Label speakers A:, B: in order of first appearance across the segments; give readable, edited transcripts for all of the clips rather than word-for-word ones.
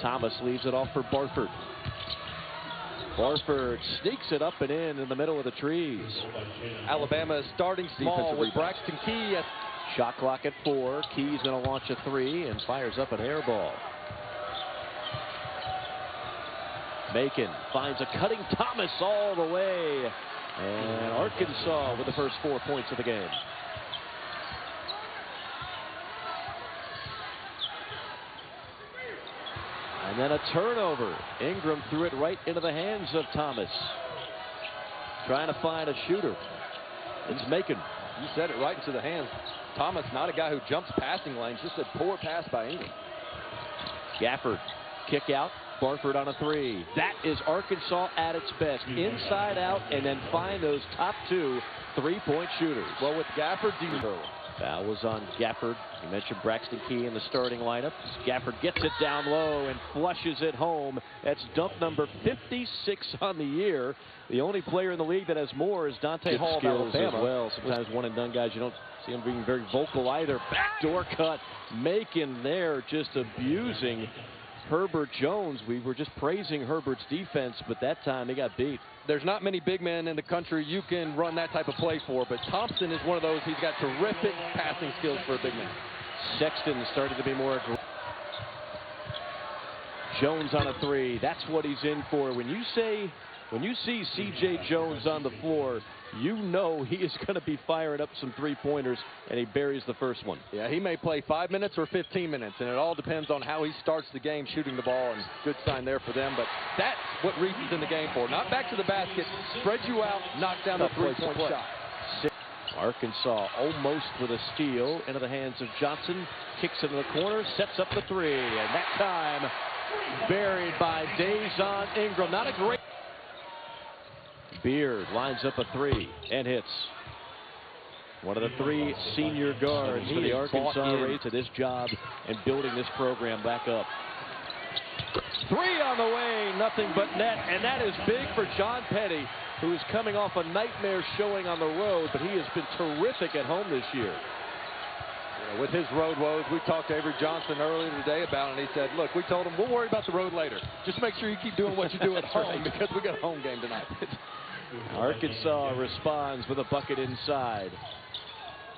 A: Thomas leaves it off for Barford. Barford sneaks it up and in the middle of the trees.
B: Alabama is starting small with Braxton Key.
A: Shot clock at 4. Key's going to launch a 3 and fires up an air ball. Macon finds a cutting Thomas all the way. And Arkansas with the first 4 points of the game. And then a turnover. Ingram threw it right into the hands of Thomas. Trying to find a shooter. It's Macon.
B: You said it, right into the hands. Thomas, not a guy who jumps passing lanes, just a poor pass by Ingram.
A: Gafford, kick out. Barford on a 3. That is Arkansas at its best. Inside out, and then find those top 2 3-point shooters.
B: Well, with Gafford,
A: foul was on Gafford. You mentioned Braxton Key in the starting lineup. Gafford gets it down low and flushes it home. That's dunk number 56 on the year. The only player in the league that has more is Dante Hall of Alabama. As well. Sometimes one-and-done guys, you don't see him being very vocal either. Backdoor cut. Macon there just abusing Herbert Jones. We were just praising Herbert's defense, but that time he got beat.
B: There's not many big men in the country you can run that type of play for, but Thompson is one of those. He's got terrific passing skills for a big man.
A: Sexton started to be more aggressive. Jones on a 3. That's what he's in for. When you see C.J. Jones on the floor, you know he is going to be firing up some 3-pointers, and he buries the first one.
B: Yeah, he may play 5 minutes or 15 minutes, and it all depends on how he starts the game shooting the ball, and good sign there for them. But that's what Reese's in the game for. Not back to the basket, spread you out, knock down the 3-point shot.
A: Arkansas almost with a steal into the hands of Johnson. Kicks it in the corner, sets up the 3, and that time buried by Dazon Ingram. Not a great... Beard lines up a 3 and hits. One of the 3 senior guards for the Arkansas Rays to this job and building this program back up. 3 on the way, nothing but net, and that is big for John Petty, who is coming off a nightmare showing on the road, but he has been terrific at home this year.
B: Yeah, with his road woes, we talked to Avery Johnson earlier today about it, and he said, look, we told him we'll worry about the road later. Just make sure you keep doing what you do at home, because we got a home game tonight.
A: Arkansas responds with a bucket inside.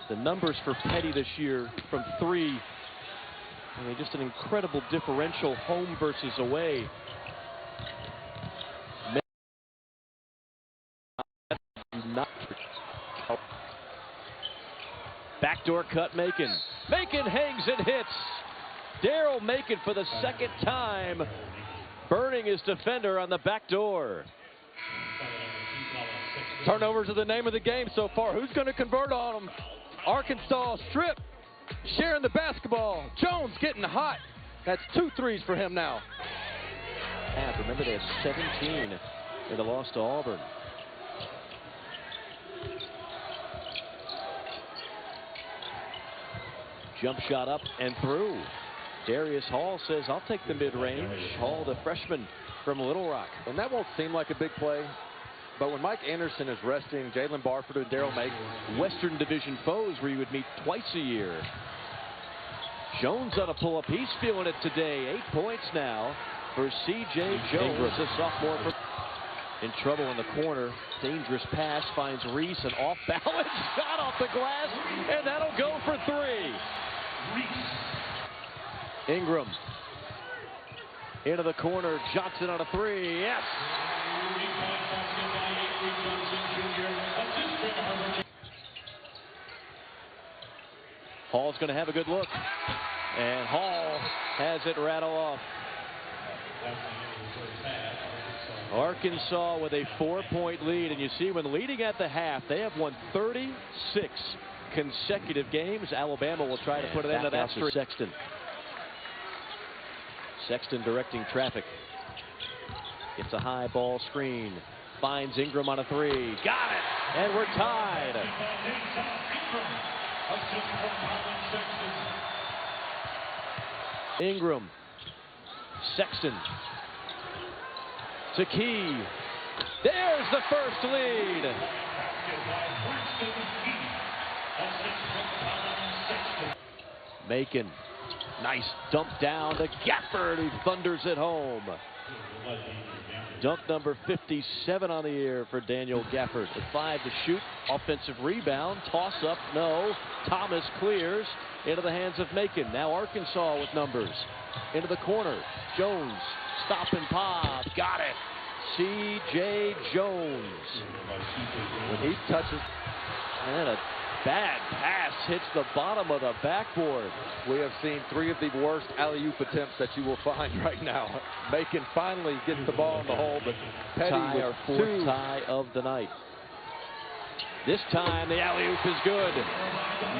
A: The numbers for Petty this year from 3, I mean, just an incredible differential, home versus away. Backdoor cut Macon. Macon hangs and hits. Daryl Macon for the second time burning his defender on the back door.
B: Turnovers are the name of the game so far. Who's going to convert on them? Arkansas strip, sharing the basketball. Jones getting hot. That's 2 threes for him now.
A: Remember, they had 17 in the loss to Auburn. Jump shot up and through. Darius Hall says, I'll take the mid-range. Hall, the freshman from Little Rock.
B: And that won't seem like a big play, but when Mike Anderson is resting Jalen Barford and Daryl Macon,
A: Western Division foes where you would meet twice a year. Jones on a pull-up. He's feeling it today. 8 points now for C.J. Jones, a sophomore. In trouble in the corner. Dangerous pass, finds Reese, an off-balance shot off the glass, and that'll go for 3. Ingram into the corner. Johnson on a 3. Yes. Hall's going to have a good look, and Hall has it rattle off. Arkansas with a 4-point lead, and you see when leading at the half, they have won 36 consecutive games. Alabama will try to put it into that streak. Sexton directing traffic. It's a high ball screen. Finds Ingram on a 3. Got it! And we're tied. Ingram. Sexton. To Key. There's the first lead. Macon Nice dump down to Gafford. He thunders it home. Dunk number 57 on the year for Daniel Gafford. With 5 to shoot. Offensive rebound. Toss up. No. Thomas clears into the hands of Macon. Now Arkansas with numbers. Into the corner. Jones. Stop and pop. Got it. C.J. Jones.
B: When he touches.
A: And a bad pass hits the bottom of the backboard.
B: We have seen 3 of the worst alley-oop attempts that you will find right now. Macon finally gets the ball in the hole, but Petty
A: Our fourth tie of the night. This time the alley-oop is good.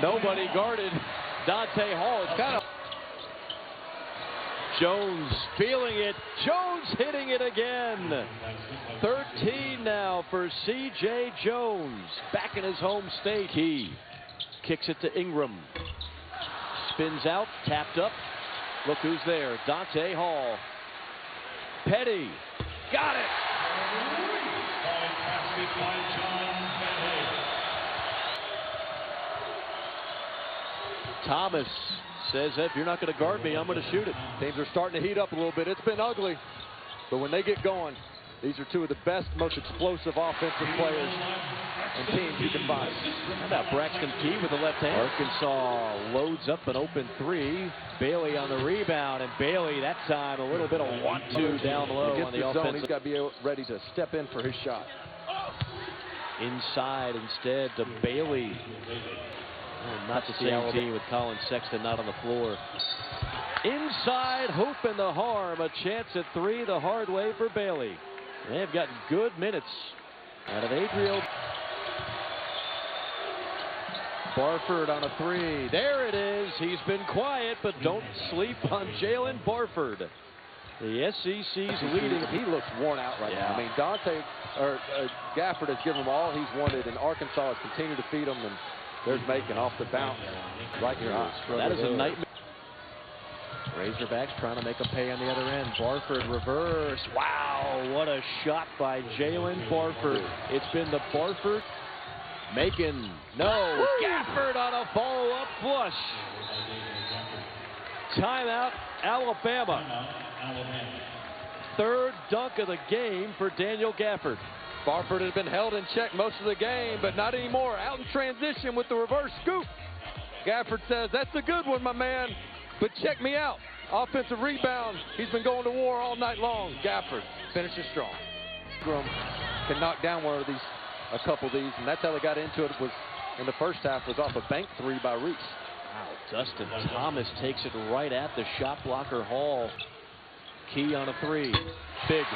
A: Nobody guarded Dante Hall. It's kind of Jones feeling it. Jones hitting it again. 13 now for C.J. Jones. Back in his home state. He kicks it to Ingram. Spins out, tapped up. Look who's there. Dante Hall. Petty. Got it. Thomas says, if you're not going to guard me, I'm going to shoot it.
B: Teams are starting to heat up a little bit. It's been ugly, but when they get going, these are 2 of the best, most explosive offensive players and teams you can find.
A: How about Braxton Key with the left hand? Arkansas loads up an open 3. Bailey on the rebound, and Bailey that time a little bit of 1-2 down low on the offensive.
B: He's got to be ready to step in for his shot.
A: Inside instead to Bailey. Not the same team with Colin Sexton not on the floor. Inside, hoop and the harm. A chance at 3 the hard way for Bailey. They've gotten good minutes out of Adriel. Barford on a 3. There it is. He's been quiet, but don't sleep on Jalen Barford. The SEC's leading.
B: He looks worn out right now. I mean, Gafford has given him all he's wanted, and Arkansas has continued to feed him. And there's Macon off the bounce right in your eyes.
A: That is a nightmare. Razorbacks trying to make a pay on the other end. Barford reverse. Wow, what a shot by Jalen Barford. It's been the Barford. Macon, no. Gafford on a follow-up flush. Timeout, Alabama. 3rd dunk of the game for Daniel Gafford.
B: Barford has been held in check most of the game, but not anymore. Out in transition with the reverse scoop. Gafford says, that's a good one, my man, but check me out. Offensive rebound. He's been going to war all night long. Gafford finishes strong. Ingram can knock down a couple of these, and that's how they got into it. Was in the first half was off a bank 3 by Reese.
A: Wow, Dustin Thomas takes it right at the shot blocker Hall. Key on a 3. Big.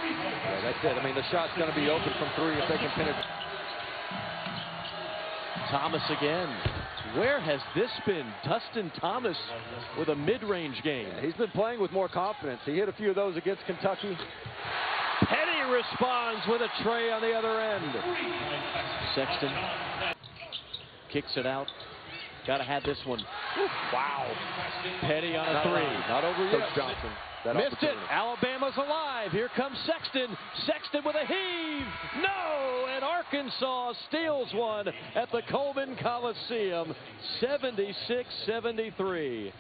B: Yeah, that's it. I mean, the shot's going to be open from 3 if they can penetrate.
A: Thomas again. Where has this been? Dustin Thomas with a mid-range game.
B: He's been playing with more confidence. He hit a few of those against Kentucky.
A: Petty responds with a tray on the other end. Sexton kicks it out. Got to have this one. Wow. Petty on a 3.
B: Not over yet. Coach Johnson.
A: Missed it. Alabama's alive. Here comes Sexton. Sexton with a heave. No! And Arkansas steals one at the Coleman Coliseum. 76-73.